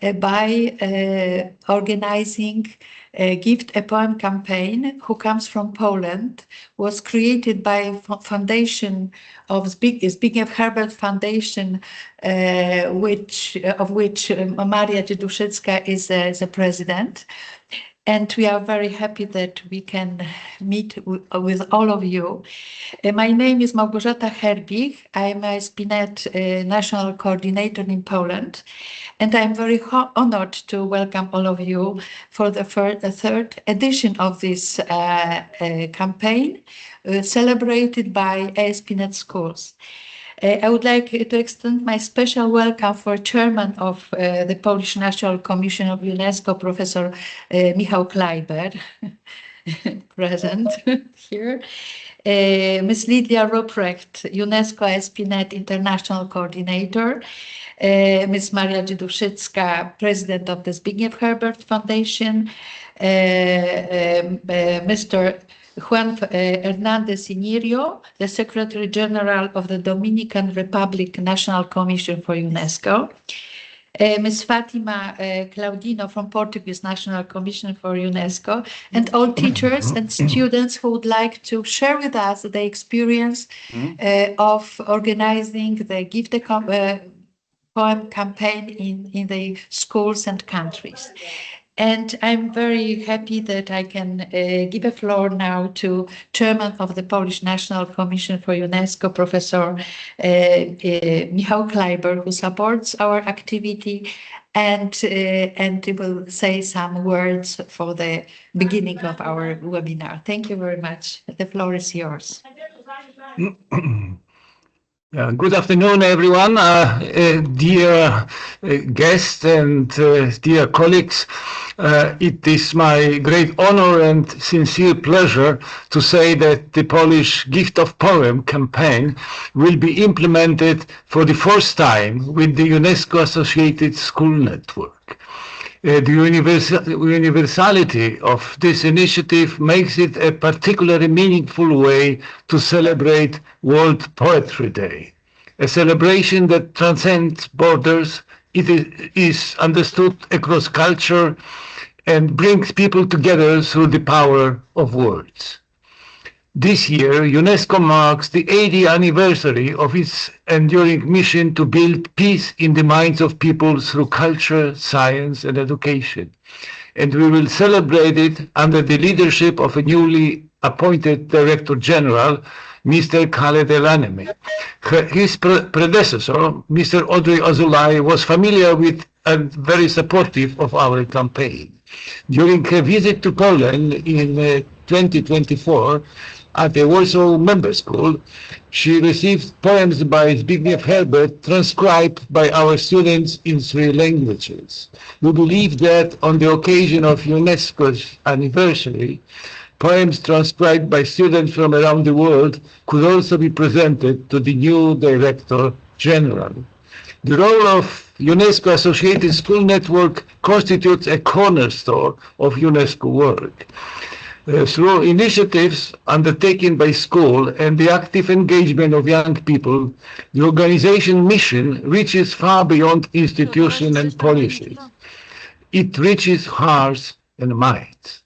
by organizing Gift a Poem campaign, who comes from Poland, was created by foundation of Zbigniew Herbert Foundation, of which Maria Dzieduszycka is the president. And we are very happy that we can meet with all of you. My name is Małgorzata Herbig. I'm a Spinet National Coordinator in Poland. And I'm very honored to welcome all of you for the third edition of this campaign, celebrated by ASP.NET Schools. I would like to extend my special welcome for Chairman of the Polish National Commission of UNESCO, Professor Michał Kleiber, present here. Ms. Lidia Ruprecht, UNESCO ASP.NET International Coordinator. Ms. Maria Dzieduszycka, President of the Zbigniew Herbert Foundation. Mr. Juan Hernandez Inirio, the Secretary General of the Dominican Republic National Commission for UNESCO. Ms. Fatima Claudino from Portuguese National Commission for UNESCO, and all teachers and students who would like to share with us the experience of organizing the Gift a Poem campaign in the schools and countries. And I'm very happy that I can give a floor now to Chairman of the Polish National Commission for UNESCO, Professor Michał Kleiber, who supports our activity and will say some words for the beginning of our webinar. Thank you very much. The floor is yours. Good afternoon, everyone, dear guests and dear colleagues. It is my great honor and sincere pleasure to say that the Polish Gift of Poem campaign will be implemented for the first time with the UNESCO Associated School Network. The universality of this initiative makes it a particularly meaningful way to celebrate World Poetry Day. A celebration that transcends borders, it is understood across culture and brings people together through the power of words. This year, UNESCO marks the 80th anniversary of its enduring mission to build peace in the minds of people through culture, science, and education. And we will celebrate it under the leadership of a newly appointed Director General, Mr. Khaled El-Anemi. His predecessor, Mr. Audrey Azoulay, was familiar with and very supportive of our campaign. During her visit to Poland in 2024, at the Warsaw Member School, she received poems by Zbigniew Herbert transcribed by our students in 3 languages. We believe that on the occasion of UNESCO's anniversary, poems transcribed by students from around the world could also be presented to the new Director General. The role of UNESCO Associated School Network constitutes a cornerstone of UNESCO work. Through initiatives undertaken by school and the active engagement of young people, the organization mission reaches far beyond institutions and policies. It reaches hearts and minds.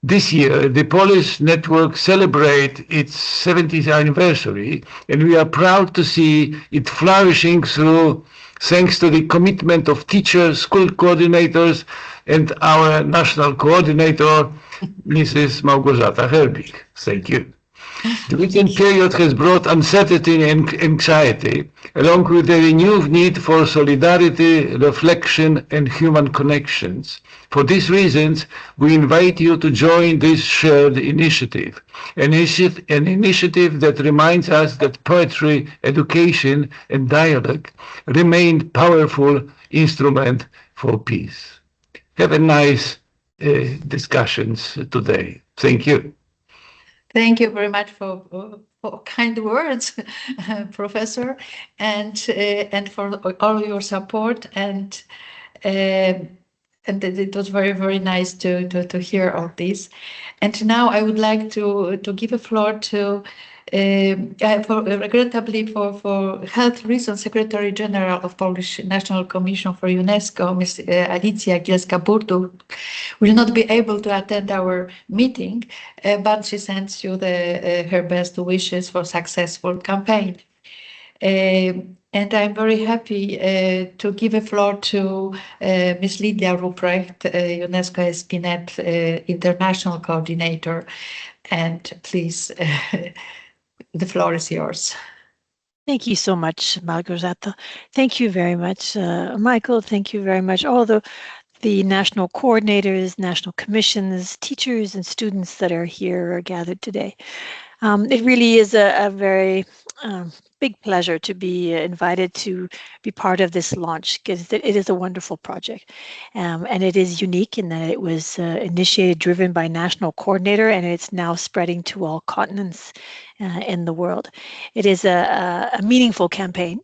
This year, the Polish network celebrates its 70th anniversary, and we are proud to see it flourishing thanks to the commitment of teachers, school coordinators, and our national coordinator, Mrs. Małgorzata Herbig. Thank you. The recent period has brought uncertainty and anxiety, along with a renewed need for solidarity, reflection, and human connections. For these reasons, we invite you to join this shared initiative, an initiative that reminds us that poetry, education, and dialogue remain powerful instruments for peace. Have a nice discussions today. Thank you. Thank you very much for kind words, Professor, and for all your support. And it was very, very nice to hear all this. And now I would like to give a floor to Regrettably, for health reasons, Secretary General of Polish National Commission for UNESCO, Ms. Alicja Gielska-Burduk, will not be able to attend our meeting, but she sends you her best wishes for successful campaign. And I'm very happy to give a floor to Ms. Lidia Ruprecht, UNESCO ESPNet International Coordinator. And please, the floor is yours. Thank you so much, Małgorzata. Thank you very much, Michael. Thank you very much, all the national coordinators, national commissions, teachers, and students that are here or gathered today. It really is a very big pleasure to be invited to be part of this launch, because it is a wonderful project. And it is unique in that it was initiated, driven by national coordinator, and it's now spreading to all continents in the world. It is a meaningful campaign,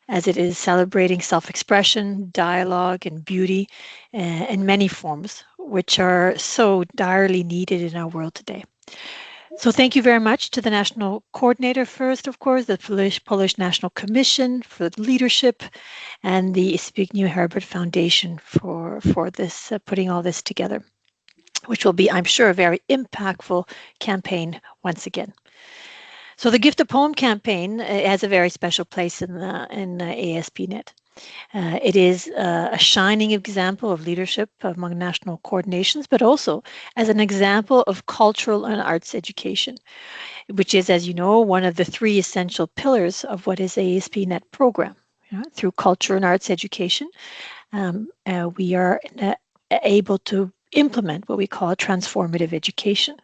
as it is celebrating self-expression, dialogue, and beauty in many forms, which are so direly needed in our world today. So thank you very much to the national coordinator first, of course, the Polish National Commission for the leadership, and the Zbigniew Herbert Foundation for this, putting all this together, which will be, I'm sure, a very impactful campaign once again. So the Gift a Poem campaign has a very special place in ASP.NET. It is a shining example of leadership among national coordinations, but also as an example of cultural and arts education, which is, as you know, one of the 3 essential pillars of what is ASP.NET program. Through culture and arts education, we are able to implement what we call transformative education,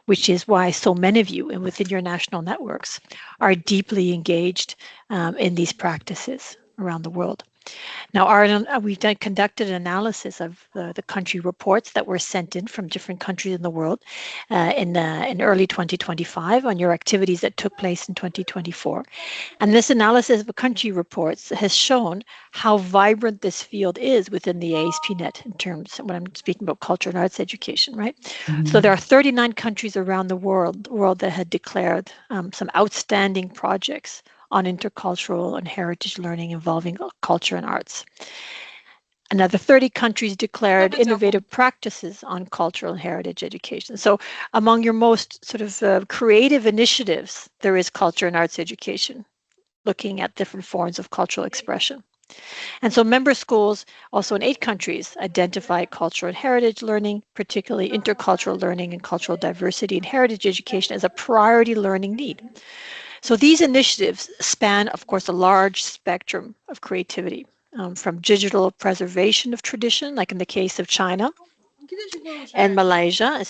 which is why so many of you and within your national networks are deeply engaged in these practices around the world. Now, we've conducted an analysis of the country reports that were sent in from different countries in the world in early 2025 on your activities that took place in 2024. And this analysis of the country reports has shown how vibrant this field is within the ASP.NET in terms, when I'm speaking about culture and arts education, right? Mm-hmm. So there are 39 countries around the world that had declared some outstanding projects on intercultural and heritage learning involving culture and arts. Another 30 countries declared innovative practices on cultural and heritage education. So among your most sort of creative initiatives, there is culture and arts education, looking at different forms of cultural expression. And so member schools also in 8 countries identify cultural and heritage learning, particularly intercultural learning and cultural diversity and heritage education, as a priority learning need. So these initiatives span, of course, a large spectrum of creativity, from digital preservation of tradition, like in the case of China and Malaysia,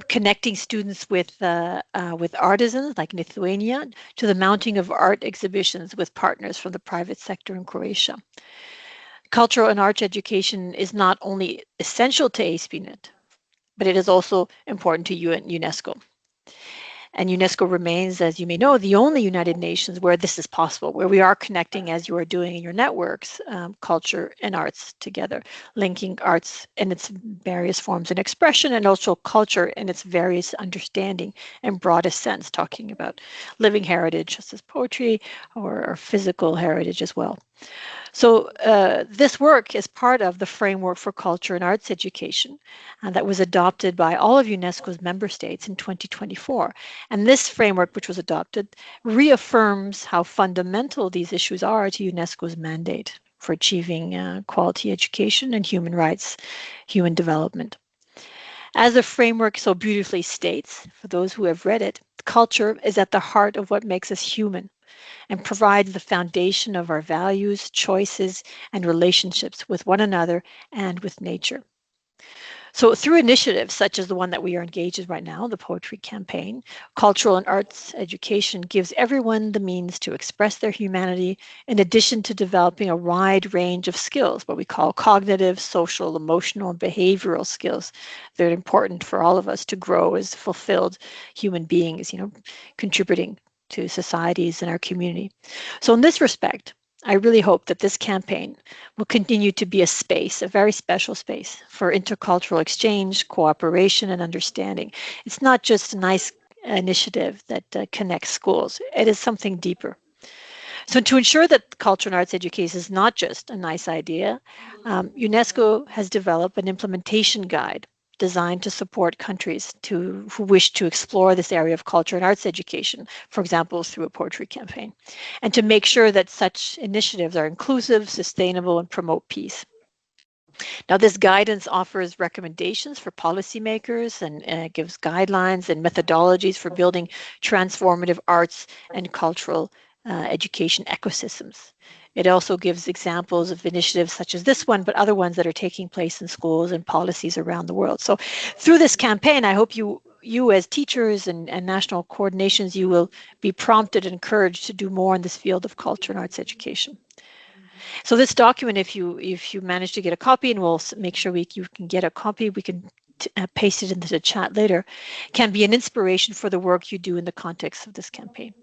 connecting students with artisans like Lithuania, to the mounting of art exhibitions with partners from the private sector in Croatia. Cultural and arts education is not only essential to ASP.NET, but it is also important to UNESCO. And UNESCO remains, as you may know, the only United Nations where this is possible, where we are connecting, as you are doing in your networks, culture and arts together, linking arts in its various forms and expression, and also culture in its various understanding and broadest sense, talking about living heritage, such as poetry, or physical heritage as well. So this work is part of the framework for culture and arts education that was adopted by all of UNESCO's member states in 2024. And this framework, which was adopted, reaffirms how fundamental these issues are to UNESCO's mandate for achieving quality education and human rights, human development. As the framework so beautifully states, for those who have read it, culture is at the heart of what makes us human, and provides the foundation of our values, choices, and relationships with one another and with nature. So through initiatives such as the one that we are engaged in right now, the Poetry Campaign, cultural and arts education gives everyone the means to express their humanity, in addition to developing a wide range of skills, what we call cognitive, social, emotional, and behavioral skills that are important for all of us to grow as fulfilled human beings, contributing to societies and our community. So in this respect, I really hope that this campaign will continue to be a space, a very special space for intercultural exchange, cooperation, and understanding. It's not just a nice initiative that connects schools. It is something deeper. So to ensure that culture and arts education is not just a nice idea, UNESCO has developed an implementation guide designed to support countries who wish to explore this area of culture and arts education, for example, through a poetry campaign, and to make sure that such initiatives are inclusive, sustainable, and promote peace. Now, this guidance offers recommendations for policymakers and gives guidelines and methodologies for building transformative arts and cultural education ecosystems. It also gives examples of initiatives such as this one, but other ones that are taking place in schools and policies around the world. So through this campaign, I hope you as teachers and national coordinations, you will be prompted and encouraged to do more in this field of culture and arts education. So this document, if you manage to get a copy, and we'll make sure you can get a copy, we can paste it into the chat later, can be an inspiration for the work you do in the context of this campaign.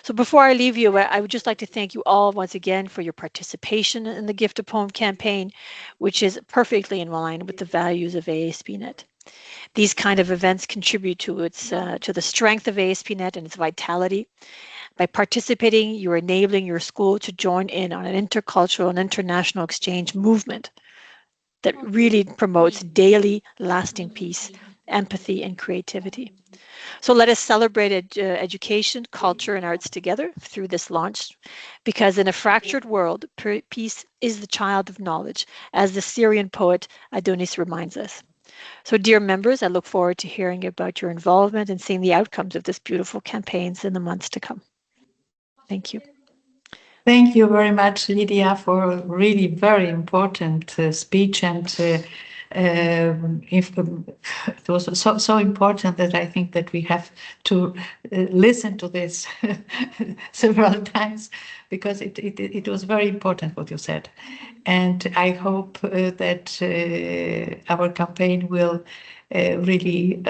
So before I leave you, I would just like to thank you all once again for your participation in the Gift a Poem campaign, which is perfectly in line with the values of ASP.NET. These kind of events contribute to the strength of ASP.NET and its vitality. By participating, you're enabling your school to join in on an intercultural and international exchange movement that really promotes daily lasting peace, empathy, and creativity. So let us celebrate education, culture, and arts together through this launch, because in a fractured world, peace is the child of knowledge, as the Syrian poet Adonis reminds us. So dear members, I look forward to hearing about your involvement and seeing the outcomes of this beautiful campaigns in the months to come. Thank you. Thank you very much, Lydia, for a really very important speech, and it was so important that I think that we have to listen to this several times, because it was very important what you said. And I hope that our campaign will really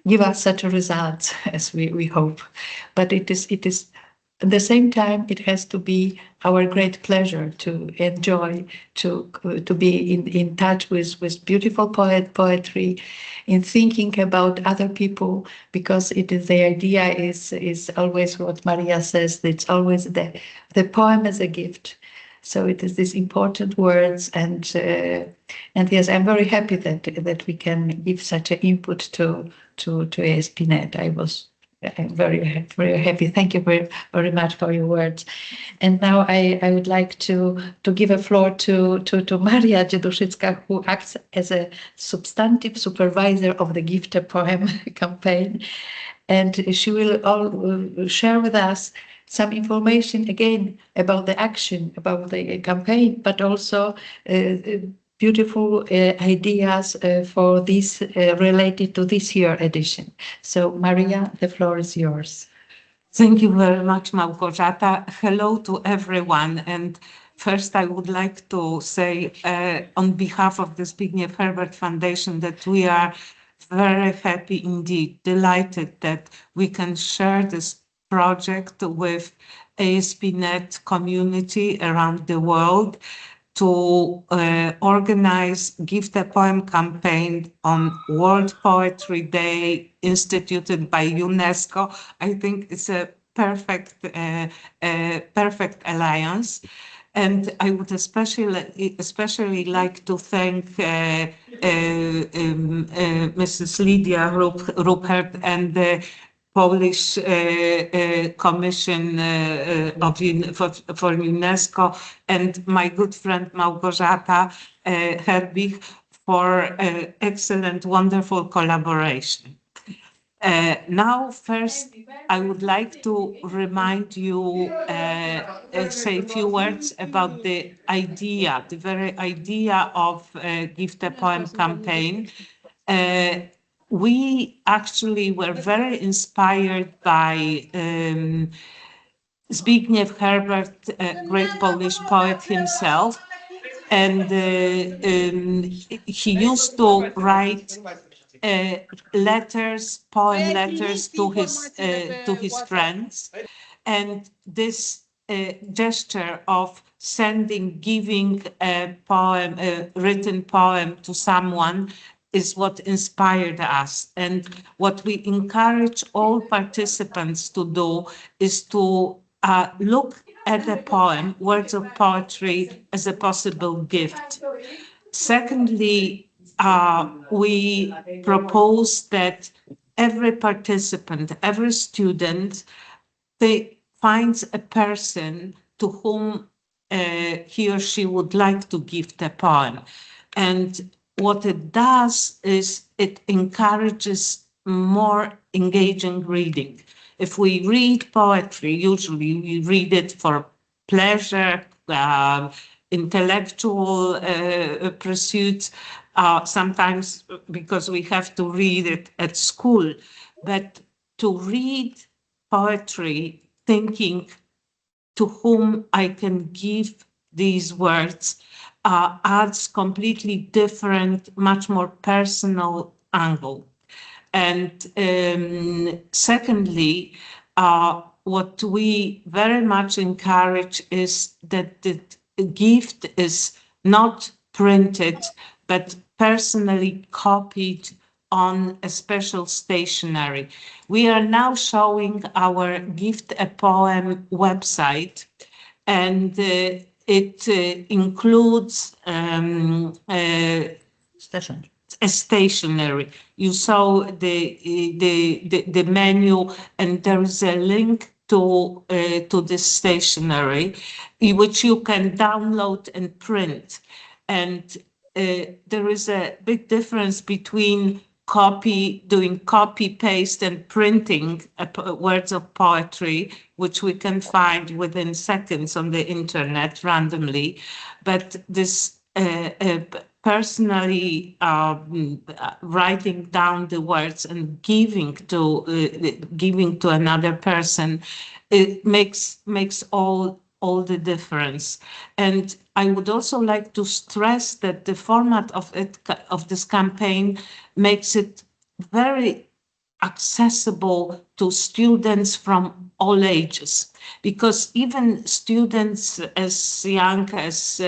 give us such a result as we hope. But it is at the same time, it has to be our great pleasure to enjoy, to be in touch with beautiful poetry, in thinking about other people, because the idea is always what Maria says. It's always the poem as a gift. So it is these important words, and yes, I'm very happy that we can give such an input to ASP.NET. I'm very happy. Thank you very much for your words. And now I would like to give a floor to Maria Dzieduszycka, who acts as a substantive supervisor of the Gift a Poem campaign. And she will share with us some information again about the action, about the campaign, but also beautiful ideas for this related to this year edition. So Maria, the floor is yours. Thank you very much, Małgorzata. Hello to everyone. And first, I would like to say on behalf of the Zbigniew Herbert Foundation that we are very happy indeed, delighted that we can share this project with ASP.NET community around the world to organize Gift a Poem campaign on World Poetry Day instituted by UNESCO. I think it's a perfect alliance. And I would especially like to thank Mrs. Lydia Rupert and the Polish Commission for UNESCO, and my good friend Małgorzata Herbig for excellent, wonderful collaboration. Now, first, I would like to remind you, say a few words about the very idea of Gift a Poem campaign. We actually were very inspired by Zbigniew Herbert, a great Polish poet himself, and he used to write poem letters to his friends, and this gesture of giving a poem, a written poem to someone, is what inspired us. And what we encourage all participants to do is to look at a poem, words of poetry, as a possible gift. Secondly, we propose that every participant, every student, they finds a person to whom he or she would like to gift a poem. And what it does is it encourages more engaging reading. If we read poetry, usually we read it for pleasure, intellectual pursuits, sometimes because we have to read it at school. But to read poetry thinking to whom I can give these words adds completely different, much more personal angle. And secondly, what we very much encourage is that the gift is not printed, but personally copied on a special stationery. We are now showing our Gift a Poem website, and it includes a stationery. You saw the menu, and there is a link to this stationery, which you can download and print. And there is a big difference between doing copy paste and printing words of poetry, which we can find within seconds on the internet randomly. But this personally writing down the words and giving to another person, it makes all the difference. And I would also like to stress that the format of this campaign makes it very accessible to students from all ages, because even students as young as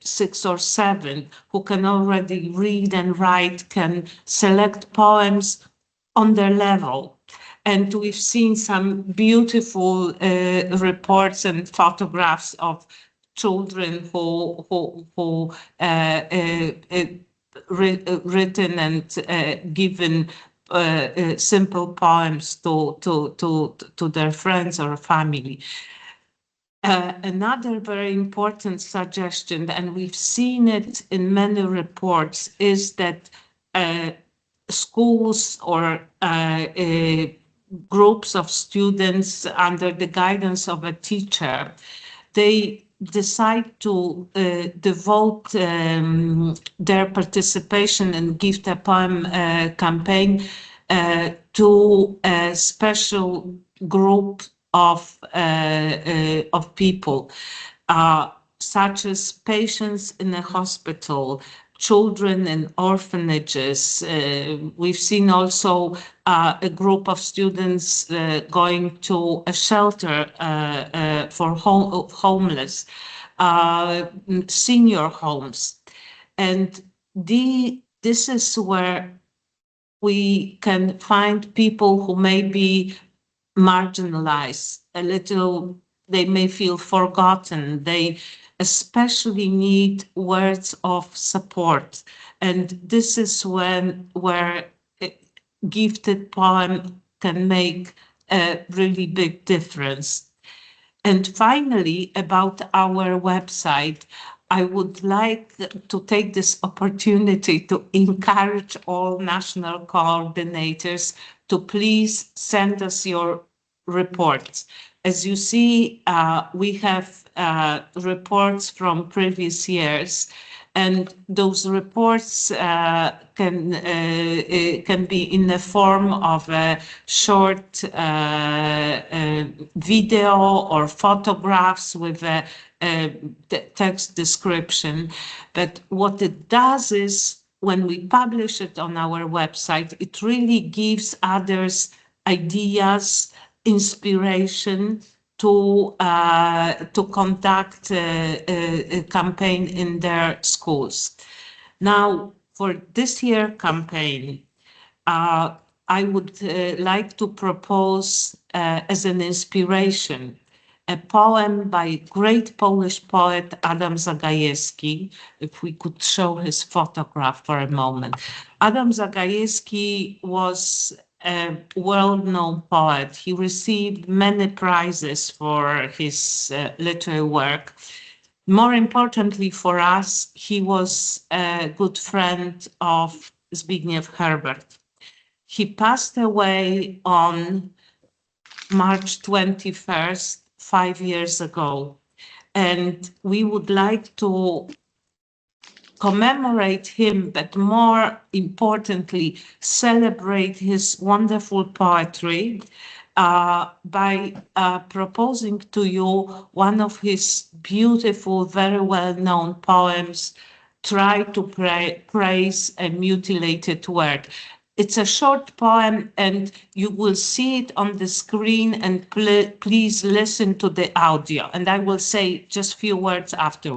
6 or 7 who can already read and write can select poems on their level. And we've seen some beautiful reports and photographs of children who written and given simple poems to their friends or family. Another very important suggestion, and we've seen it in many reports, is that schools or groups of students under the guidance of a teacher, they decide to devote their participation in Gift a Poem campaign to a special group of people, such as patients in a hospital, children in orphanages. We've seen also a group of students going to a shelter for homeless, senior homes. And this is where we can find people who may be marginalized a little, they may feel forgotten, they especially need words of support. And this is where a gifted poem can make a really big difference. And finally, about our website, I would like to take this opportunity to encourage all national coordinators to please send us your reports. As you see, we have reports from previous years, and those reports can be in the form of a short video or photographs with a text description. But what it does is, when we publish it on our website, it really gives others ideas, inspiration to conduct a campaign in their schools. Now, for this year campaign, I would like to propose as an inspiration a poem by great Polish poet Adam Zagajewski, if we could show his photograph for a moment. Adam Zagajewski was a world-known poet. He received many prizes for his literary work. More importantly for us, he was a good friend of Zbigniew Herbert. He passed away on March 21st, 5 years ago. And we would like to commemorate him, but more importantly, celebrate his wonderful poetry by proposing to you one of his beautiful, very well-known poems, Try to Praise a Mutilated Word. It's a short poem and you will see it on the screen, and please listen to the audio, and I will say just a few words after.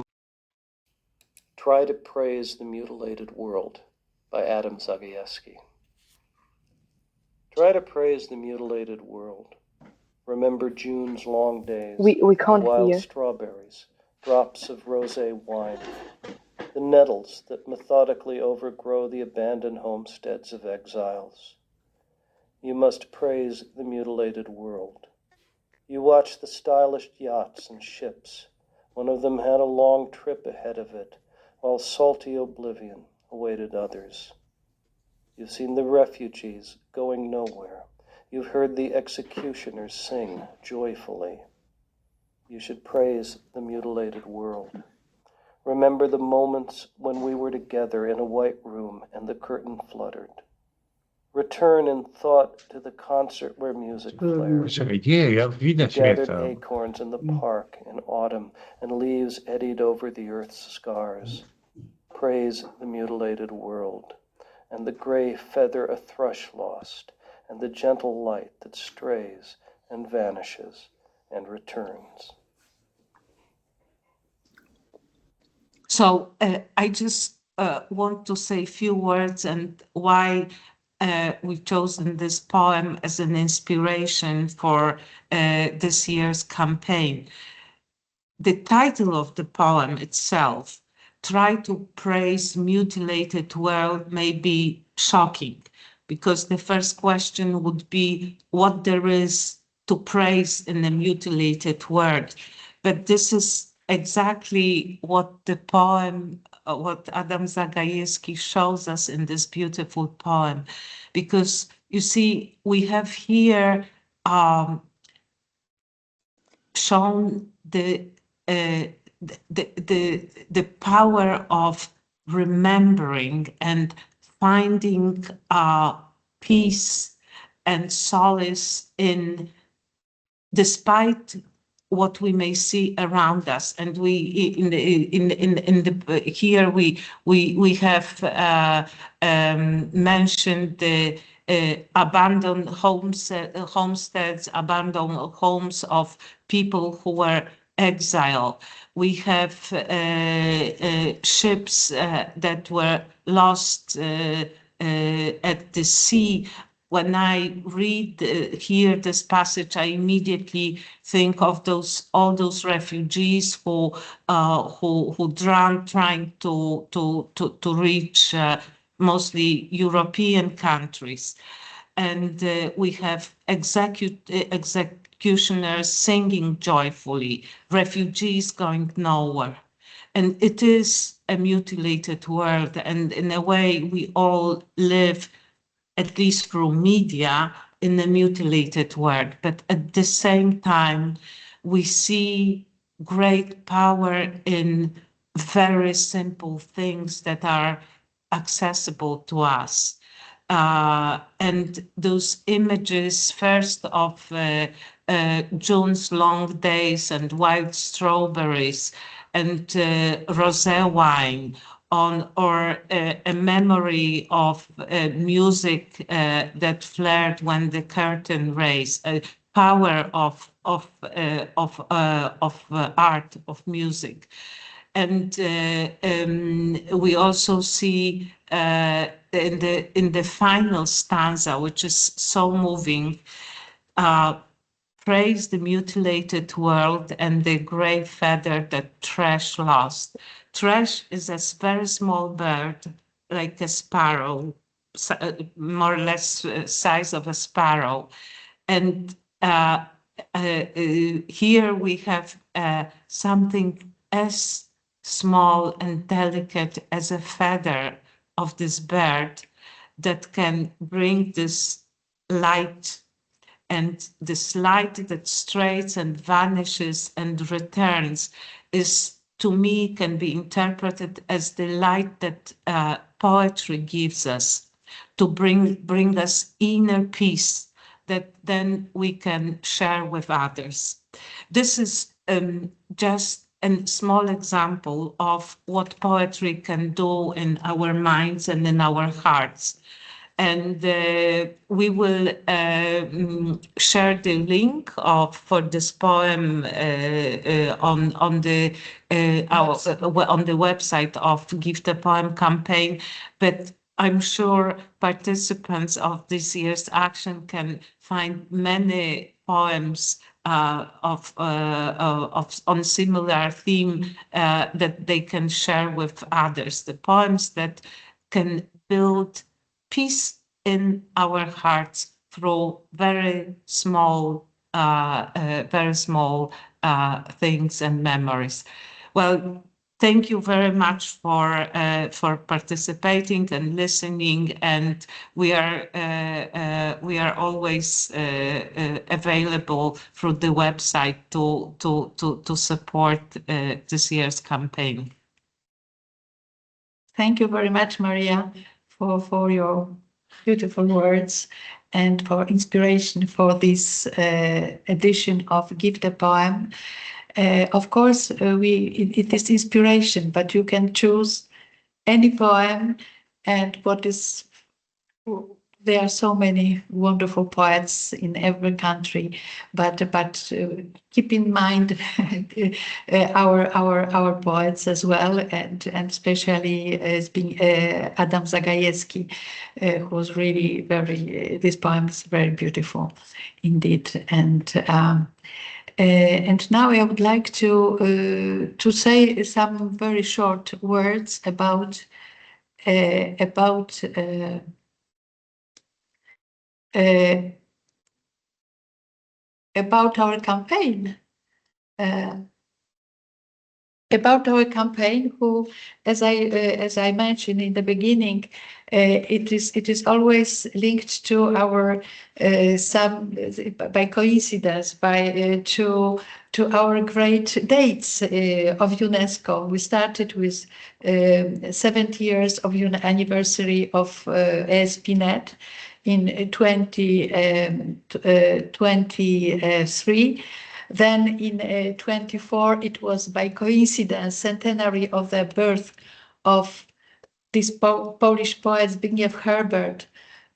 Try to Praise the Mutilated World by Adam Zagajewski. Try to praise the mutilated world. Remember June's long days, We can't wild hear. strawberries, drops of rosé wine, the nettles that methodically overgrow the abandoned homesteads of exiles. You must praise the mutilated world. You watch the stylish yachts and ships. One of them had a long trip ahead of it, while salty oblivion awaited others. You've seen the refugees going nowhere. You've heard the executioners sing joyfully. You should praise the mutilated world. Remember the moments when we were together in a white room and the curtain fluttered. Return in thought to the concert where music flared. Ja widać mnie Gathered tam. acorns in the park in autumn and leaves eddied over the earth's scars. Praise the mutilated world and the gray feather a thrush lost and the gentle light that strays and vanishes and returns. So I just want to say a few words and why we've chosen this poem as an inspiration for this year's campaign. The title of the poem itself, Try to Praise Mutilated World, may be shocking, because the first question would be what there is to praise in a mutilated world. But this is exactly what the poem, what Adam Zagajewski shows us in this beautiful poem. Because you see, we have here shown the power of remembering and finding peace and solace in, despite what we may see around us. And we here we have mentioned the abandoned homesteads, abandoned homes of people who were exiled. We have ships that were lost at the sea. When I read here this passage, I immediately think of all those refugees who drowned trying to reach mostly European countries. And we have executioners singing joyfully, refugees going nowhere. And it is a mutilated world. And in a way, we all live, at least through media, in a mutilated world. But at the same time, we see great power in very simple things that are accessible to us. And those images, first of June's long days and wild strawberries and rosé wine, or a memory of music that flared when the curtain raised, a power of art, of music. And we also see in the final stanza, which is so moving, praise the mutilated world and the gray feather that Thrush lost. Thrush is a very small bird, like a sparrow, more or less size of a sparrow. And here we have something as small and delicate as a feather of this bird that can bring this light, and this light that strays and vanishes and returns is, to me, can be interpreted as the light that poetry gives us to bring us inner peace that then we can share with others. This is just a small example of what poetry can do in our minds and in our hearts. And we will share the link for this poem on the website of Gift a Poem campaign. But I'm sure participants of this year's action can find many poems on similar theme that they can share with others. The poems that can build peace in our hearts through very small things and memories. Well, thank you very much for participating and listening, and we are always available through the website to support this year's campaign. Thank you very much, Maria, for your beautiful words and for inspiration for this edition of Gift a Poem. Of course, it is inspiration, but you can choose any poem, and there are so many wonderful poets in every country, but keep in mind our poets as well, and especially as being Adam Zagajewski, who's really this poem is very beautiful indeed. And now I would like to say some very short words about our campaign. About our campaign, who, as I mentioned in the beginning, it is always linked to our by coincidence to our great dates of UNESCO. We started with 70 years of anniversary of ASP.NET in 2023. Then in 24, it was by coincidence centenary of the birth of this Polish poet Zbigniew Herbert.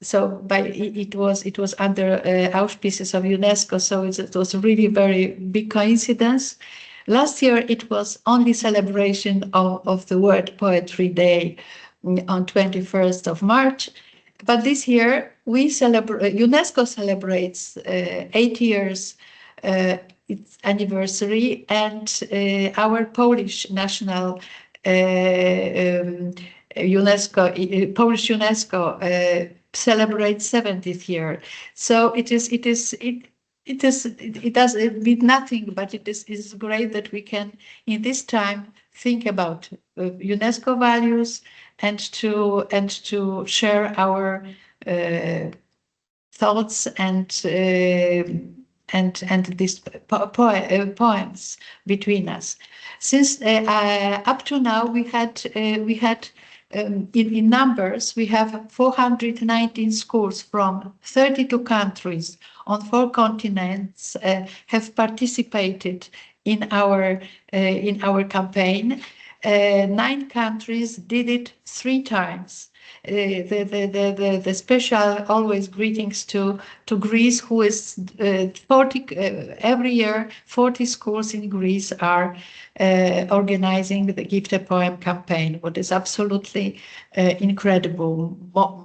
So it was under auspices of UNESCO. So it was really very big coincidence. Last year it was only celebration of the World Poetry Day on 21st of March. But this year UNESCO celebrates 8 years its anniversary, and our Polish national Polish UNESCO celebrates 70th year. So it does mean nothing, but it is great that we can in this time think about UNESCO values and to share our thoughts and these poems between us. Since up to now we had in numbers we have 419 schools from 32 countries on 4 continents have participated in our campaign. 9 countries did it 3 times. The special always greetings to Greece, who is 40 every year 40 schools in Greece are organizing the Gift a Poem campaign, what is absolutely incredible,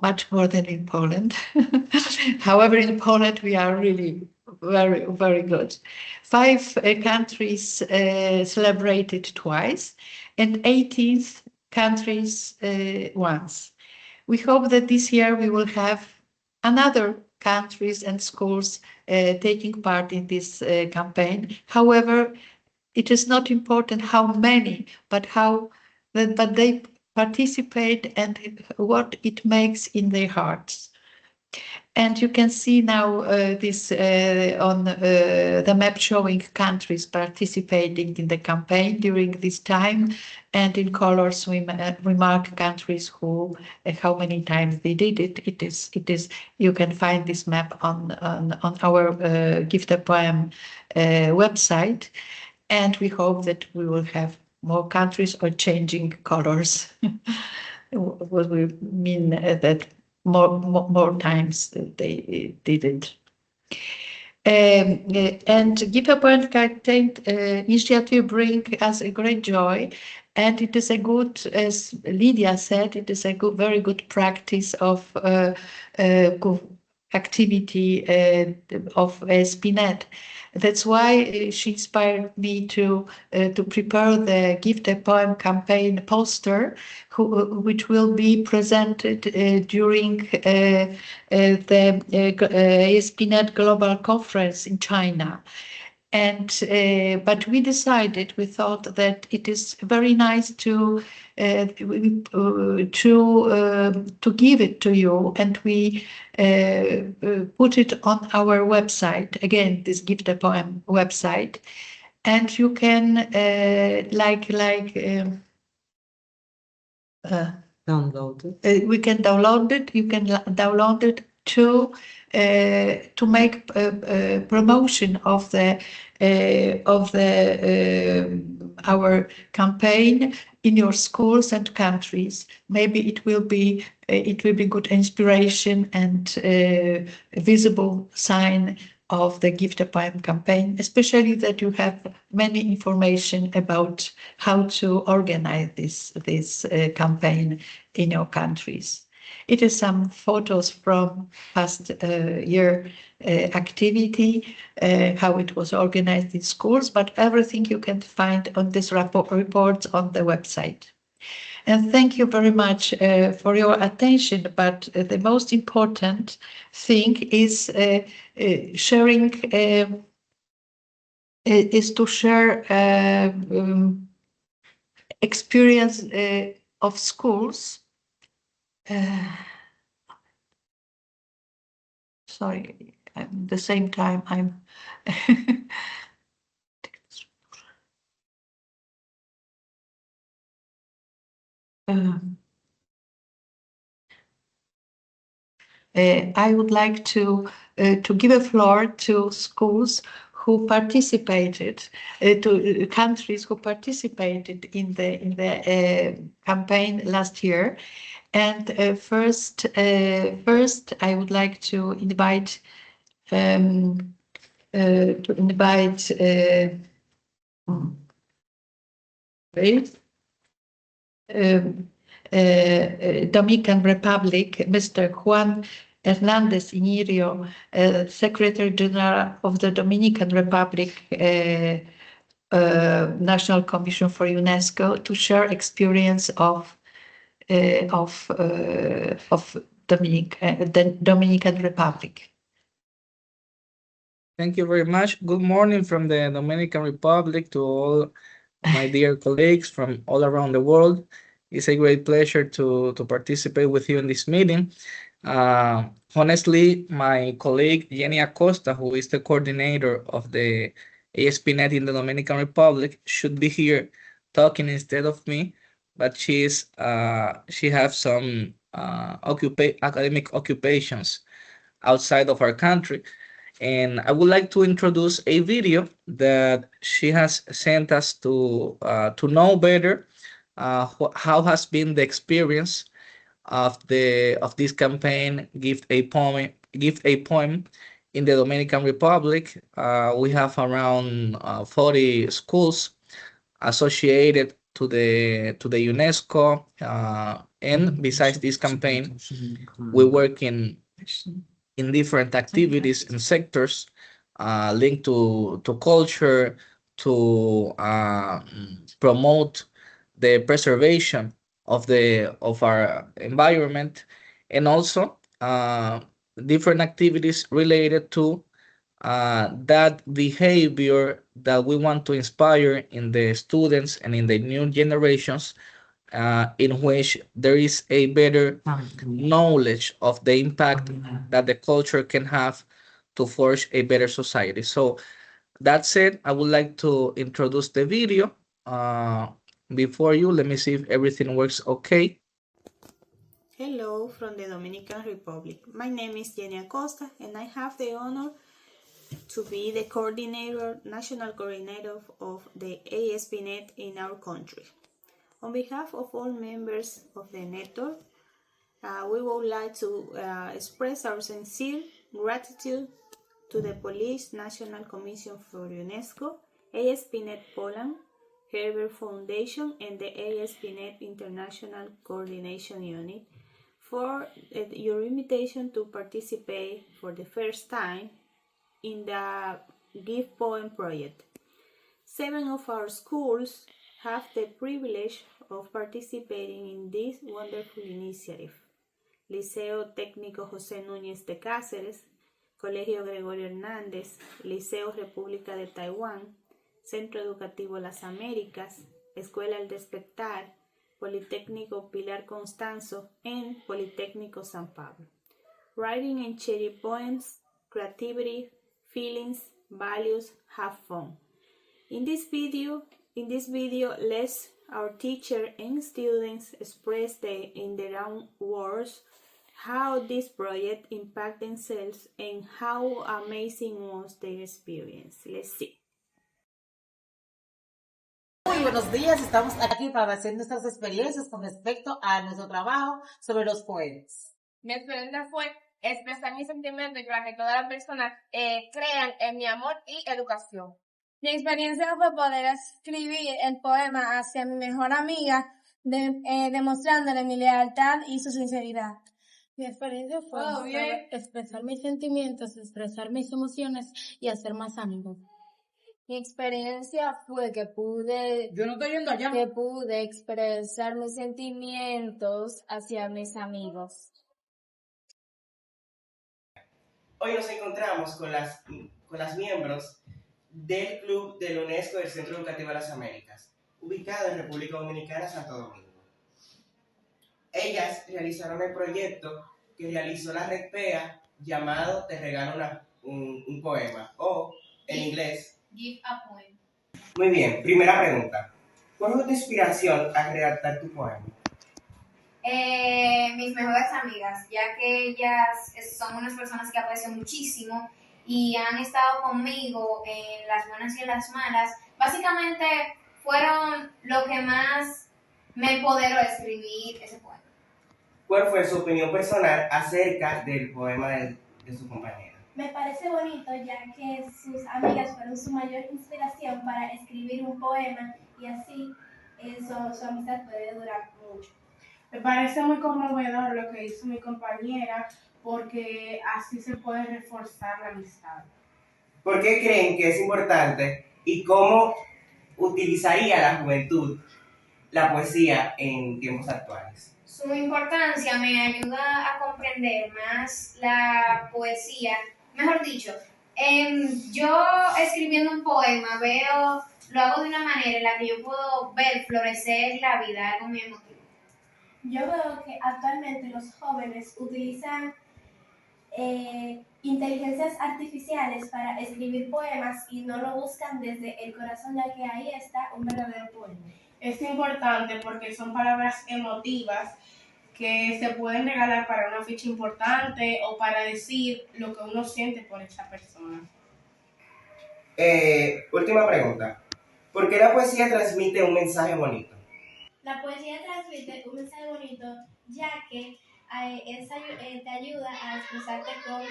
much more than in Poland. However, in Poland we are really very, very good. 5 countries celebrated twice, and 18th countries once. We hope that this year we will have another countries and schools taking part in this campaign. However, it is not important how many, but but they participate and what it makes in their hearts. And you can see now this on the map showing countries participating in the campaign during this time, and in colors we mark countries who how many times they did it. It is you can find this map on our Gift a Poem website, and we hope that we will have more countries or changing colors. What we mean that more times they did it. And Gift a Poem campaign initiative bring us a great joy, and it is a good, as Lydia said, it is a good, very good practice of activity of ASP.NET. That's why she inspired me to prepare the Gift a Poem campaign poster, which will be presented during the ASP.NET Global Conference in China. And but we decided, we thought that it is very nice to give it to you, and we put it on our website. Again, this Gift a Poem website, and you can Download it. we can download it. You can download it to make promotion of our campaign in your schools and countries. Maybe it will be good inspiration and visible sign of the Gift a Poem campaign, especially that you have many information about how to organize this campaign in your countries. It is some photos from past year activity, how it was organized in schools, but everything you can find on this report on the website. And thank you very much for your attention. But the most important thing is sharing, is to share experience of schools. Sorry, at the same time I'm I would like to give a floor to schools who participated, to countries who participated in the campaign last year. And first, I would like to invite Dominican Republic, Mr. Juan Hernandez Inirio, Secretary General of the Dominican Republic National Commission for UNESCO, to share experience of the Dominican Republic. Thank you very much. Good morning from the Dominican Republic to all my dear colleagues from all around the world. It's a great pleasure to participate with you in this meeting. Honestly, my colleague Jenny Acosta, who is the coordinator of the ASP.NET in the Dominican Republic, should be here talking instead of me, but she has some academic occupations outside of our country. And I would like to introduce a video that she has sent us to know better how has been the experience of this campaign, Give a Poem in the Dominican Republic. We have around 40 schools associated to the UNESCO. And besides this campaign, we work in different activities and sectors linked to culture, to promote the preservation of our environment, and also different activities related to that behavior that we want to inspire in the students and in the new generations, in which there is a better knowledge of the impact that the culture can have to forge a better society. So that said, I would like to introduce the video before you. Let me see if everything works okay. Hello from the Dominican Republic. My name is Jenny Acosta and I have the honor to be the national coordinator of the ASP.NET in our country. On behalf of all members of the network, we would like to express our sincere gratitude to the Polish National Commission for UNESCO, ASP.NET Poland, Herbert Foundation, and the ASP.NET International Coordination Unit for your invitation to participate for the first time in the Give Poem project. 7 of our schools have the privilege of participating in this wonderful initiative. Liceo Técnico José Núñez de Cáceres, Colegio Gregorio Hernández, Liceo República de Taiwán, Centro Educativo Las Américas, Escuela El Despertar, Politécnico Pilar Constanzo, and Politécnico San Pablo. Writing and sharing poems, creativity, feelings, values, have fun. In this video, let's our teacher and students express in their own words how this project impacts themselves and how amazing was their experience. Let's see. Muy buenos días, estamos aquí para hacer nuestras experiencias con respecto a nuestro trabajo sobre los poemas. Mi experiencia fue expresar mis sentimientos y para que todas las personas crean en mi amor y educación. Mi experiencia fue poder escribir el poema hacia mi mejor amiga, demostrándole mi lealtad y su sinceridad. Mi experiencia fue expresar mis sentimientos, expresar mis emociones y hacer más amigos. Mi experiencia fue que pude expresar mis sentimientos hacia mis amigos. Hoy nos encontramos con las miembros del Club de la UNESCO del Centro Educativo de las Américas, ubicado en República Dominicana, Santo Domingo. Ellas realizaron el proyecto que realizó la Red PEA llamado Te regalo un poema, o en inglés Give a Poem. Muy bien, primera pregunta. ¿Cuál fue tu inspiración al redactar tu poema? Mis mejores amigas, ya que ellas son unas personas que aprecio muchísimo y han estado conmigo en las buenas y en las malas. Básicamente fueron lo que más me empoderó a escribir ese poema. ¿Cuál fue su opinión personal acerca del poema de su compañera? Me parece bonito ya que sus amigas fueron su mayor inspiración para escribir un poema y así su amistad puede durar mucho. Me parece muy conmovedor lo que hizo mi compañera porque así se puede reforzar la amistad. ¿Por qué creen que es importante y cómo utilizaría la juventud la poesía en tiempos actuales? Su importancia me ayuda a comprender más la poesía. Mejor dicho, yo escribiendo un poema lo hago de una manera en la que yo puedo ver florecer la vida, algo muy emotivo. Yo veo que actualmente los jóvenes utilizan inteligencias artificiales para escribir poemas y no lo buscan desde el corazón, ya que ahí está un verdadero poema. Es importante porque son palabras emotivas que se pueden regalar para una fecha importante o para decir lo que uno siente por esa persona. Última pregunta. ¿Por qué la poesía transmite un mensaje bonito? La poesía transmite un mensaje bonito, ya que te ayuda a expresarte con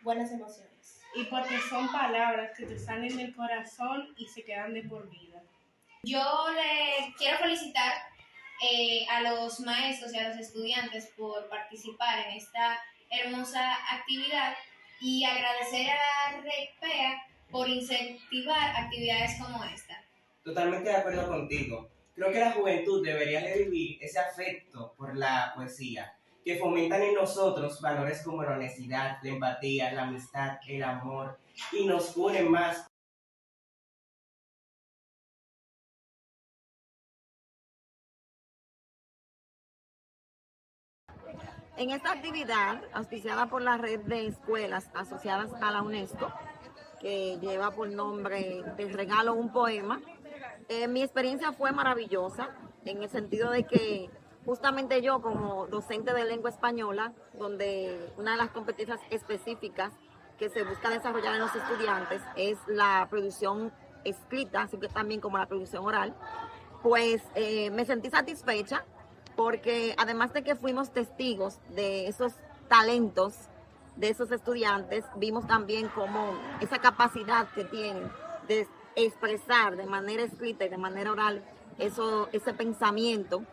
buenas emociones. Y porque son palabras que te salen del corazón y se quedan de por vida. Yo le quiero felicitar a los maestros y a los estudiantes por participar en esta hermosa actividad y agradecer a la REPEA por incentivar actividades como esta. Totalmente de acuerdo contigo. Creo que la juventud debería revivir ese afecto por la poesía, que fomentan en nosotros valores como la honestidad, la empatía, la amistad, el amor, y nos unen más. En esta actividad, auspiciada por la red de escuelas asociadas a la UNESCO, que lleva por nombre Te regalo un poema, mi experiencia fue maravillosa, en el sentido de que justamente yo, como docente de lengua española, donde una de las competencias específicas que se busca desarrollar en los estudiantes es la producción escrita, así que también como la producción oral, pues me sentí satisfecha, porque además de que fuimos testigos de esos talentos de esos estudiantes, vimos también como esa capacidad que tienen de expresar de manera escrita y de manera oral ese pensamiento.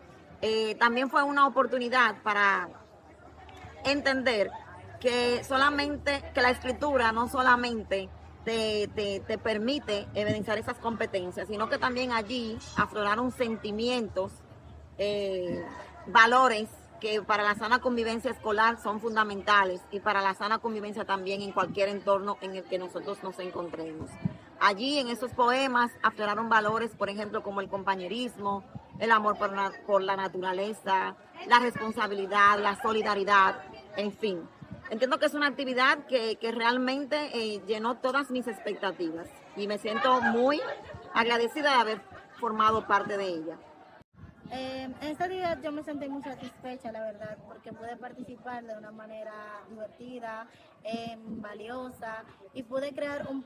También fue una oportunidad para entender que la escritura no solamente te permite evidenciar esas competencias, sino que también allí afloraron sentimientos, valores que para la sana convivencia escolar son fundamentales y para la sana convivencia también en cualquier entorno en el que nosotros nos encontremos. Allí en esos poemas afloraron valores, por ejemplo, como el compañerismo, el amor por la naturaleza, la responsabilidad, la solidaridad, en fin. Entiendo que es una actividad que realmente llenó todas mis expectativas y me siento muy agradecida de haber formado parte de ella. En esta actividad yo me sentí muy satisfecha, la verdad, porque pude participar de una manera divertida, valiosa, y pude crear un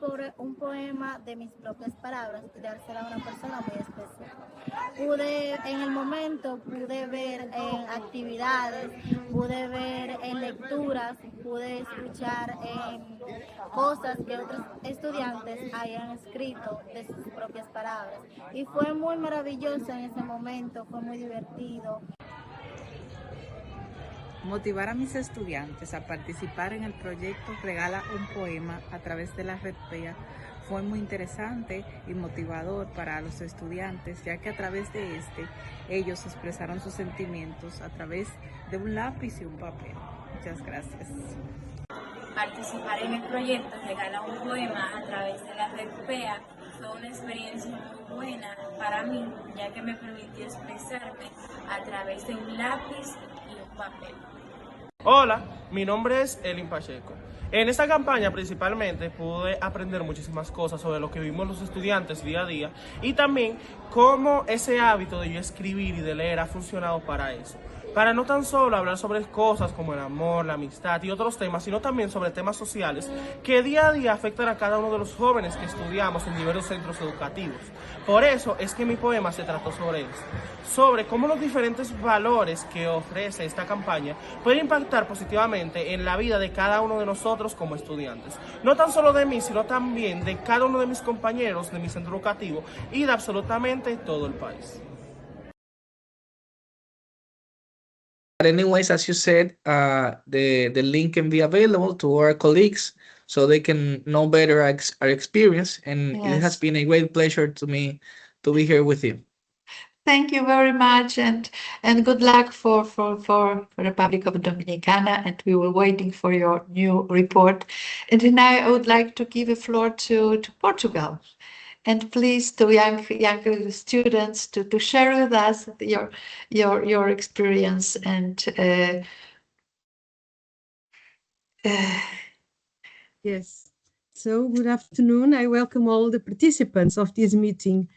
poema de mis propias palabras y dársela a una persona muy especial. En el momento pude ver en actividades, pude ver en lecturas, pude escuchar cosas que otros estudiantes hayan escrito de sus propias palabras. Y fue muy maravilloso en ese momento, fue muy divertido. Motivar a mis estudiantes a participar en el proyecto Regala un Poema a través de la REPEA fue muy interesante y motivador para los estudiantes, ya que a través de ellos expresaron sus sentimientos a través de un lápiz y un papel. Muchas gracias. Participar en el proyecto Regala un Poema a través de la REPEA fue una experiencia muy buena para mí, ya que me permitió expresarme a través de un lápiz y un papel. Hola, mi nombre es Elin Pacheco. En esta campaña principalmente pude aprender muchísimas cosas sobre lo que vivimos los estudiantes día a día y también cómo ese hábito de yo escribir y de leer ha funcionado para eso. Para no tan solo hablar sobre cosas como el amor, la amistad y otros temas, sino también sobre temas sociales que día a día afectan a cada uno de los jóvenes que estudiamos en diversos centros educativos. Por eso es que mi poema se trató sobre eso, sobre cómo los diferentes valores que ofrece esta campaña pueden impactar positivamente en la vida de cada uno de nosotros como estudiantes. No tan solo de mí, sino también de cada uno de mis compañeros de mi centro educativo y de absolutamente todo el país. But anyways, as you said, the link can be available to our colleagues so they can know better our experience. And it has been a great pleasure to me to be here with you. Thank you very much, and good luck for Republic of Dominicana, and we were waiting for your new report. And now I would like to give the floor to Portugal. And please, to young students, to share with us your experience and Yes. So good afternoon. I welcome all the participants of this meeting,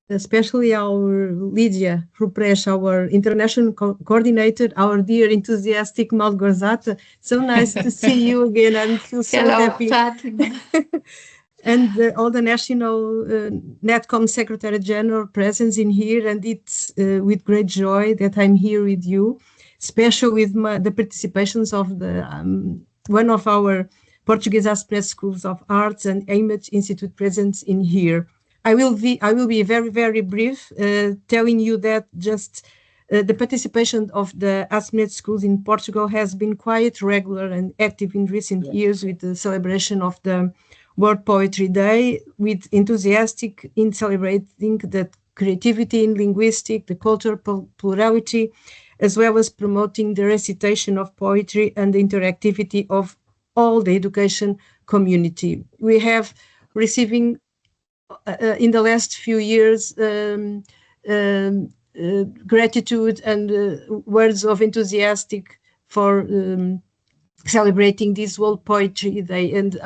especially our Lydia Rupresh, our international coordinator, our dear enthusiastic Malgorzata. So nice to see you again. I feel so happy. and all the national NetCom Secretary General presence in here, and it's with great joy that I'm here with you, especially with the participations of the one of our Portuguese Aspiret Schools of Arts and Image Institute presence in here. I will be very, very brief, telling you that just the participation of the Aspiret schools in Portugal has been quite regular and active in recent years with the celebration of the World Poetry Day, with enthusiastic in celebrating the creativity in linguistic, the cultural plurality, as well as promoting the recitation of poetry and the interactivity of all the education community. We have receiving in the last few years gratitude and words of enthusiastic for celebrating this World Poetry Day. And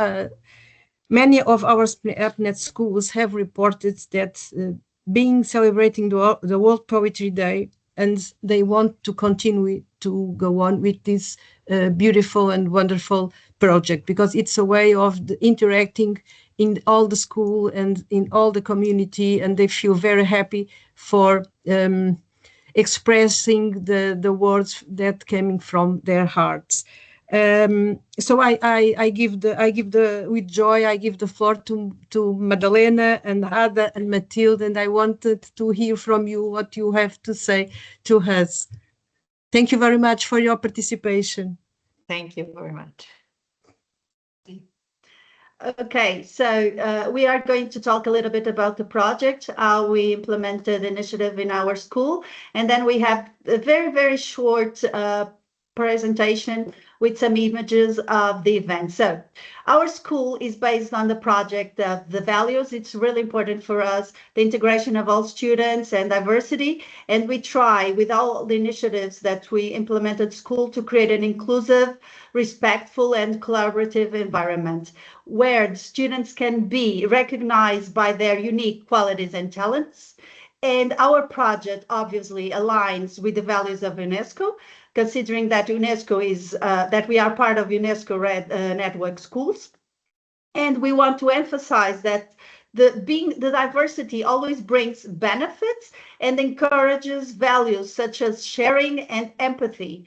many of our APNet schools have reported that being celebrating the World Poetry Day, and they want to continue to go on with this beautiful and wonderful project, because it's a way of interacting in all the school and in all the community, and they feel very happy for expressing the words that coming from their hearts. So I give with joy, I give the floor to Madalena and Ada and Matilde, and I wanted to hear from you what you have to say to us. Thank you very much for your participation. Thank you very much. Okay, so we are going to talk a little bit about the project, how we implemented the initiative in our school, and then we have a very, very short presentation with some images of the event. So our school is based on the project of the values. It's really important for us, the integration of all students and diversity. And we try with all the initiatives that we implemented at school to create an inclusive, respectful and collaborative environment where the students can be recognized by their unique qualities and talents. And our project obviously aligns with the values of UNESCO, considering that UNESCO is that we are part of UNESCO Red Network Schools, and we want to emphasize that the diversity always brings benefits and encourages values such as sharing and empathy.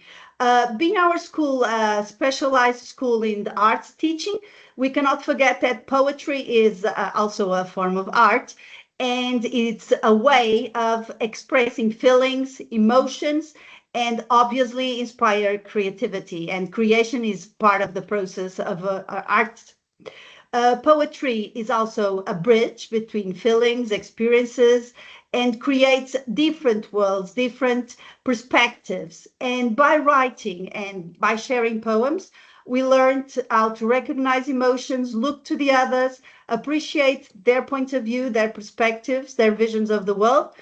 Being our school a specialized school in the arts teaching, we cannot forget that poetry is also a form of art, and it's a way of expressing feelings, emotions, and obviously inspire creativity, and creation is part of the process of art. Poetry is also a bridge between feelings, experiences, and creates different worlds, different perspectives. And by writing and by sharing poems, we learned how to recognize emotions, look to the others, appreciate their point of view, their perspectives, their visions of the world,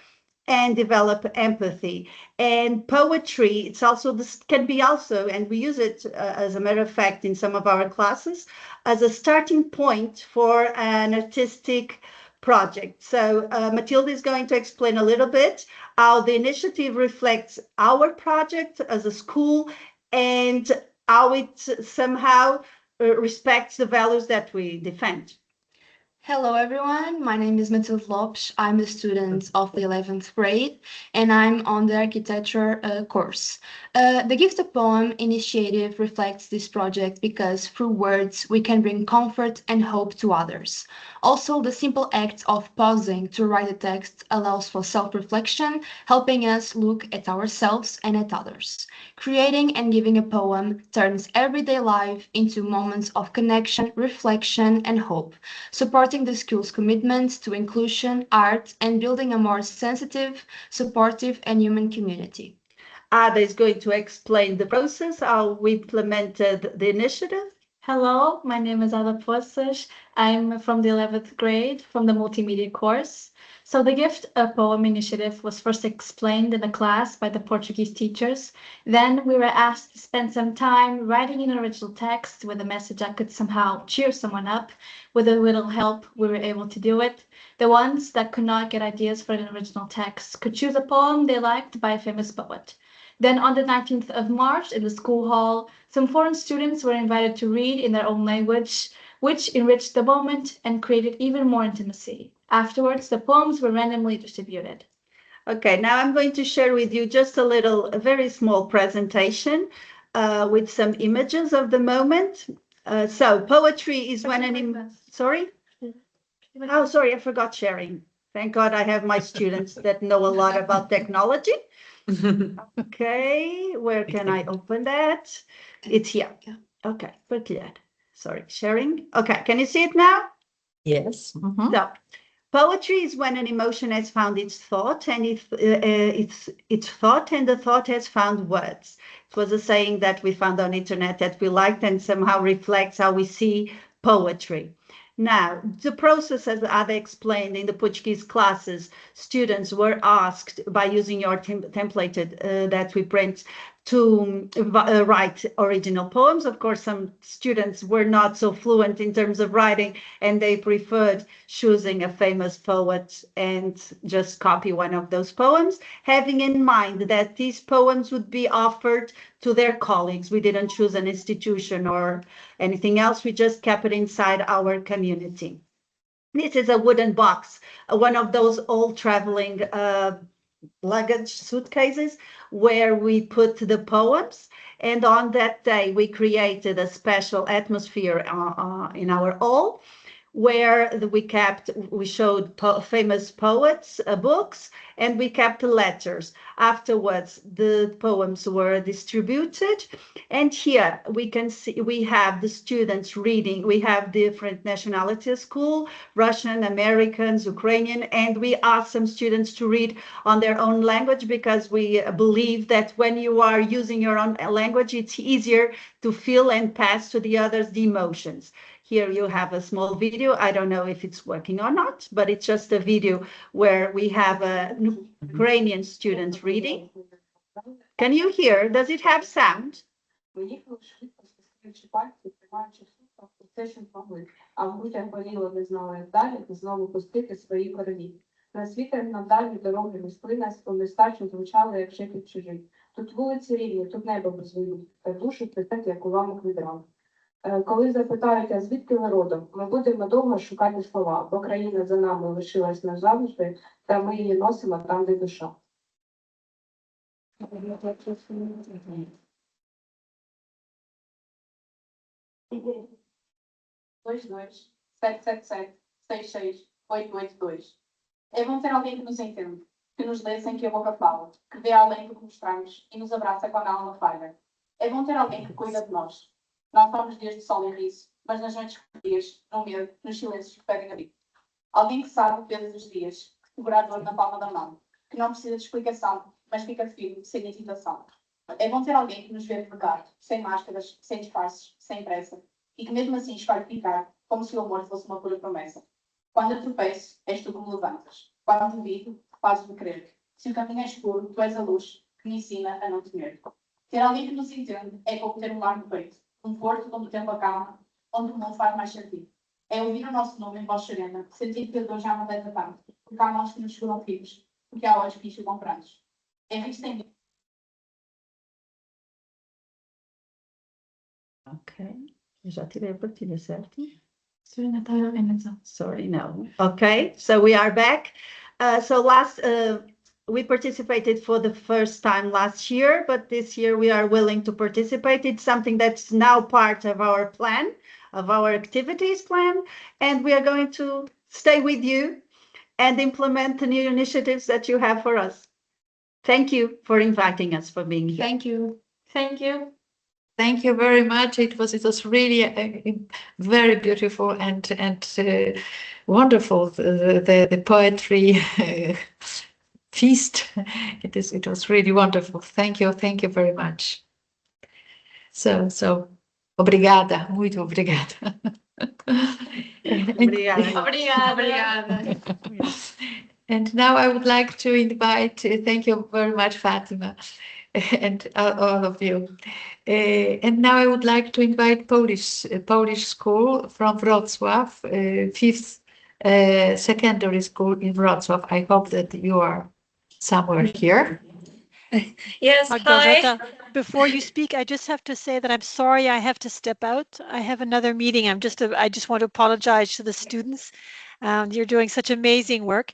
and develop empathy. And poetry, it's also can be also, and we use it as a matter of fact in some of our classes, as a starting point for an artistic project. So Matilde is going to explain a little bit how the initiative reflects our project as a school and how it somehow respects the values that we defend. Hello everyone, my name is Matilde Lopes. I'm a student of the 11th grade and I'm on the architecture course. The Gift of Poem initiative reflects this project because through words we can bring comfort and hope to others. Also, the simple act of pausing to write a text allows for self-reflection, helping us look at ourselves and at others. Creating and giving a poem turns everyday life into moments of connection, reflection, and hope, supporting the school's commitment to inclusion, art, and building a more sensitive, supportive, and human community. Ada is going to explain the process, how we implemented the initiative. Hello, my name is Ada Poças. I'm from the 11th grade, from the multimedia course. So the Gift of Poem initiative was first explained in the class by the Portuguese teachers. Then we were asked to spend some time writing an original text with a message that could somehow cheer someone up. With a little help, we were able to do it. The ones that could not get ideas for an original text could choose a poem they liked by a famous poet. Then on the 19th of March in the school hall, some foreign students were invited to read in their own language which enriched the moment and created even more intimacy. Afterwards, the poems were randomly distributed. Okay, now I'm going to share with you just a very small presentation with some images of the moment. So poetry is when sorry? Oh, sorry, I forgot sharing. Thank God I have my students that know a lot about technology. Okay, where can I open that? It's here. Okay, förklädd. Sorry, sharing. Okay, can you see it now? Yes. So, poetry is when an emotion has found its thought and its thought, and the thought has found words. It was a saying that we found on internet that we liked and somehow reflects how we see poetry. Now, the process, as Ada explained in the Portuguese classes, students were asked by using your template that we print to write original poems. Of course, some students were not so fluent in terms of writing, and they preferred choosing a famous poet and just copy one of those poems, having in mind that these poems would be offered to their colleagues. We didn't choose an institution or anything else. We just kept it inside our community. This is a wooden box, one of those old traveling luggage suitcases where we put the poems, and on that day we created a special atmosphere in our hall where we showed famous poets books, and we kept letters. Afterwards, the poems were distributed, and here we can see we have the students reading. We have different nationalities school, Russian, Americans, Ukrainian, and we asked some students to read on their own language because we believe that when you are using your own language, it's easier to feel and pass to the others the emotions. Here you have a small video. I don't know if it's working or not, but it's just a video where we have a Ukrainian student reading. Can you hear? Does it have sound? Все, що змогли, а в грудях боліло, не знала, як далі, знову пустити свої короні. На світер на дальні дороги несли нас, по нестачу звучали, як шепіт чужий. Тут вулиці рівні, тут небо безвою, та душі плетять, як уламок відрав. Коли запитають, а звідки ви родом, ми будемо довго шукати слова, бо країна за нами лишилась назавжди, та ми її носимо там, де душа. Dois, 777, 66, 882. É bom ter alguém que nos entenda, que nos lê sem que a boca fale, que vê além do que mostramos e nos abraça quando a alma falha. É bom ter alguém que cuida de nós. Não somos dias de sol e riso, mas nas noites frias, no medo, nos silêncios que pedem abrigo. Alguém que sabe o peso dos dias, que segura a dor na palma da mão, que não precisa de explicação, mas fica firme, sem hesitação. É bom ter alguém que nos vê pecar, sem máscaras, sem disfarces, sem pressa, e que mesmo assim escolhe ficar, como se o amor fosse uma pura promessa. Quando eu tropeço, és tu que me levantas. Quando duvido, fazes-me crer. Se o caminho é escuro, tu és a luz que me ensina a não temer. Ter alguém que nos entende é como ter um mar no peito, um porto onde o tempo acalma, onde o mundo faz mais sentido. É ouvir o nosso nome em voz serena, sentir que a dor já não pesa tanto, porque há mãos que nos seguram vivos, porque há olhos que enxugam prantos. É visto em Okay. Já tirei a partilha, certo? Sorry, no. Okay, so we are back. We participated for the first time last year, but this year we are willing to participate. It's something that's now part of our plan, of our activities plan, and we are going to stay with you and implement the new initiatives that you have for us. Thank you for inviting us, for being here. Thank you. Thank you. Thank you very much. It was really very beautiful and wonderful. The poetry feast. It was really wonderful. Thank you very much. So obrigada, muito obrigada. Obrigada. And now I would like to invite. Thank you very much, Fatima, and all of you. And now I would like to invite Polish school from Wrocław, 5th secondary school in Wrocław. I hope that you are somewhere here. Yes, hi. Magdalena, before you speak, I just have to say that I'm sorry I have to step out. I have another meeting. I just want to apologize to the students. You're doing such amazing work.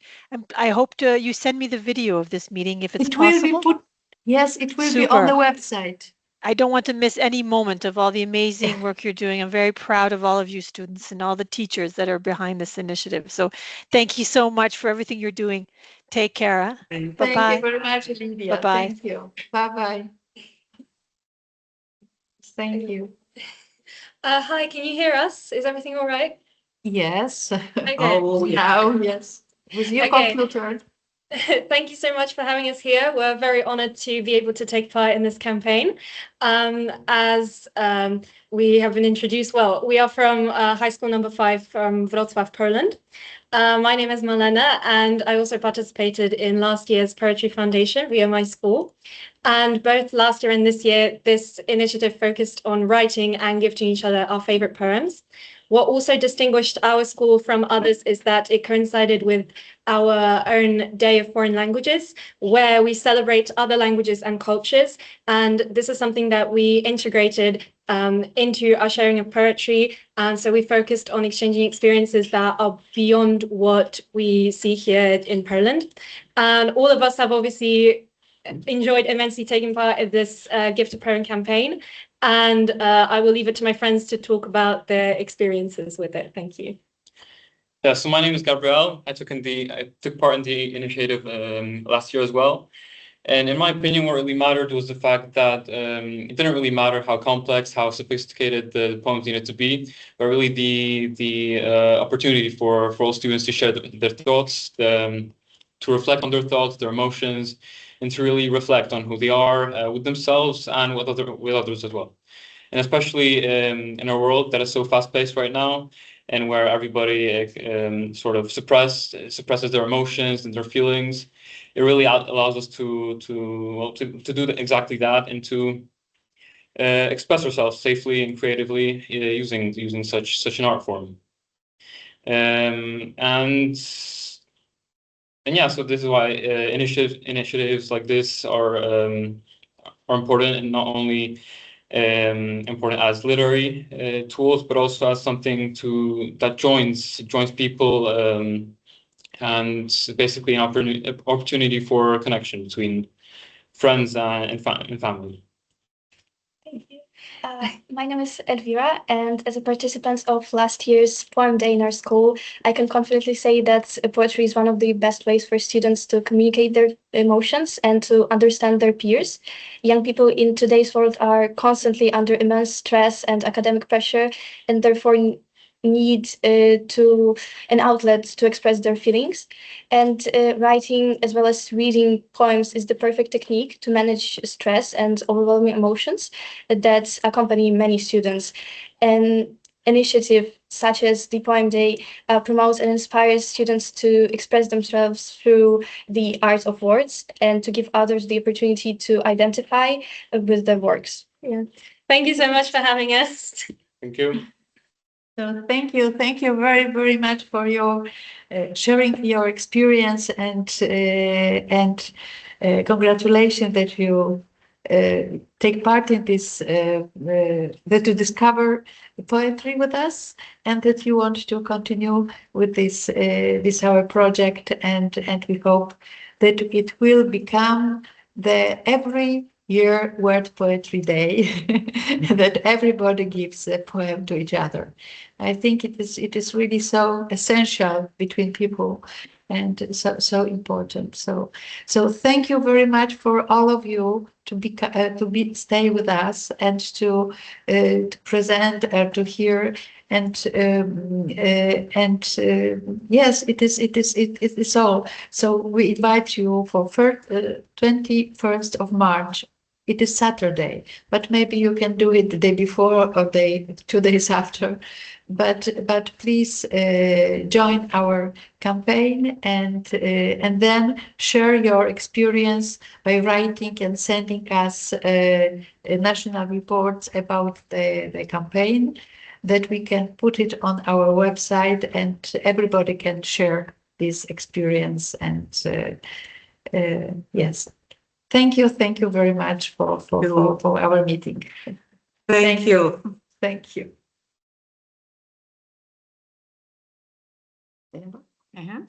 I hope you send me the video of this meeting if it's It will be possible. put, yes, it will be on the website. I don't want to miss any moment of all the amazing work you're doing. I'm very proud of all of you students and all the teachers that are behind this initiative. So thank you so much for everything you're doing. Take care. Huh? Thank Bye-bye. you very much, Olivia. Bye-bye. Thank you. Bye-bye. Thank you. Hi, can you hear us? Is everything all right? Yes. Okay. Now, yes. With your Okay. computer. Thank you so much for having us here. We're very honored to be able to take part in this campaign. As we have been introduced, well, we are from High School number 5 from Wrocław, Poland. My name is Malena, and I also participated in last year's Poetry Foundation via my school. And both last year and this year, this initiative focused on writing and gifting each other our favorite poems. What also distinguished our school from others is that it coincided with our own Day of Foreign Languages, where we celebrate other languages and cultures. And this is something that we integrated into our sharing of poetry. And so we focused on exchanging experiences that are beyond what we see here in Poland. And all of us have obviously enjoyed immensely taking part in this Gift a Poem campaign. And I will leave it to my friends to talk about their experiences with it. Thank you. Yeah, so my name is Gabriel. I took part in the initiative last year as well. And in my opinion, what really mattered was the fact that it didn't really matter how complex, how sophisticated the poems needed to be, but really the opportunity for all students to share their thoughts, to reflect on their thoughts, their emotions, and to really reflect on who they are with themselves and with others as well. And especially in a world that is so fast-paced right now, and where everybody sort of suppresses their emotions and their feelings, it really allows us to do exactly that and to express ourselves safely and creatively using such an art form. And yeah, so this is why initiatives like this are important, and not only important as literary tools, but also as something that joins people, and basically an opportunity for connection between friends and family. My name is Elvira, and as a participant of last year's Poem Day in our school, I can confidently say that poetry is one of the best ways for students to communicate their emotions and to understand their peers. Young people in today's world are constantly under immense stress and academic pressure, and therefore need an outlet to express their feelings. And writing as well as reading poems is the perfect technique to manage stress and overwhelming emotions that accompany many students. An initiative such as the Poem Day promotes and inspires students to express themselves through the art of words and to give others the opportunity to identify with their works. Yeah. Thank you so much for having us. Thank you. So thank you very, very much for your sharing your experience, and congratulations that you take part in this, that you discover poetry with us, and that you want to continue with this our project, and we hope that it will become the every year World Poetry Day, that everybody gives a poem to each other. I think it is really so essential between people, and so important. So thank you very much for all of you to stay with us and to present or to hear, and yes, it is all. So we invite you for 21st of March. It is Saturday, but maybe you can do it the day before or 2 days after. But please join our campaign, and then share your experience by writing and sending us national reports about the campaign, that we can put it on our website and everybody can share this experience. And yes. Thank you very much for our meeting. Thank you. Thank you. Uh-huh.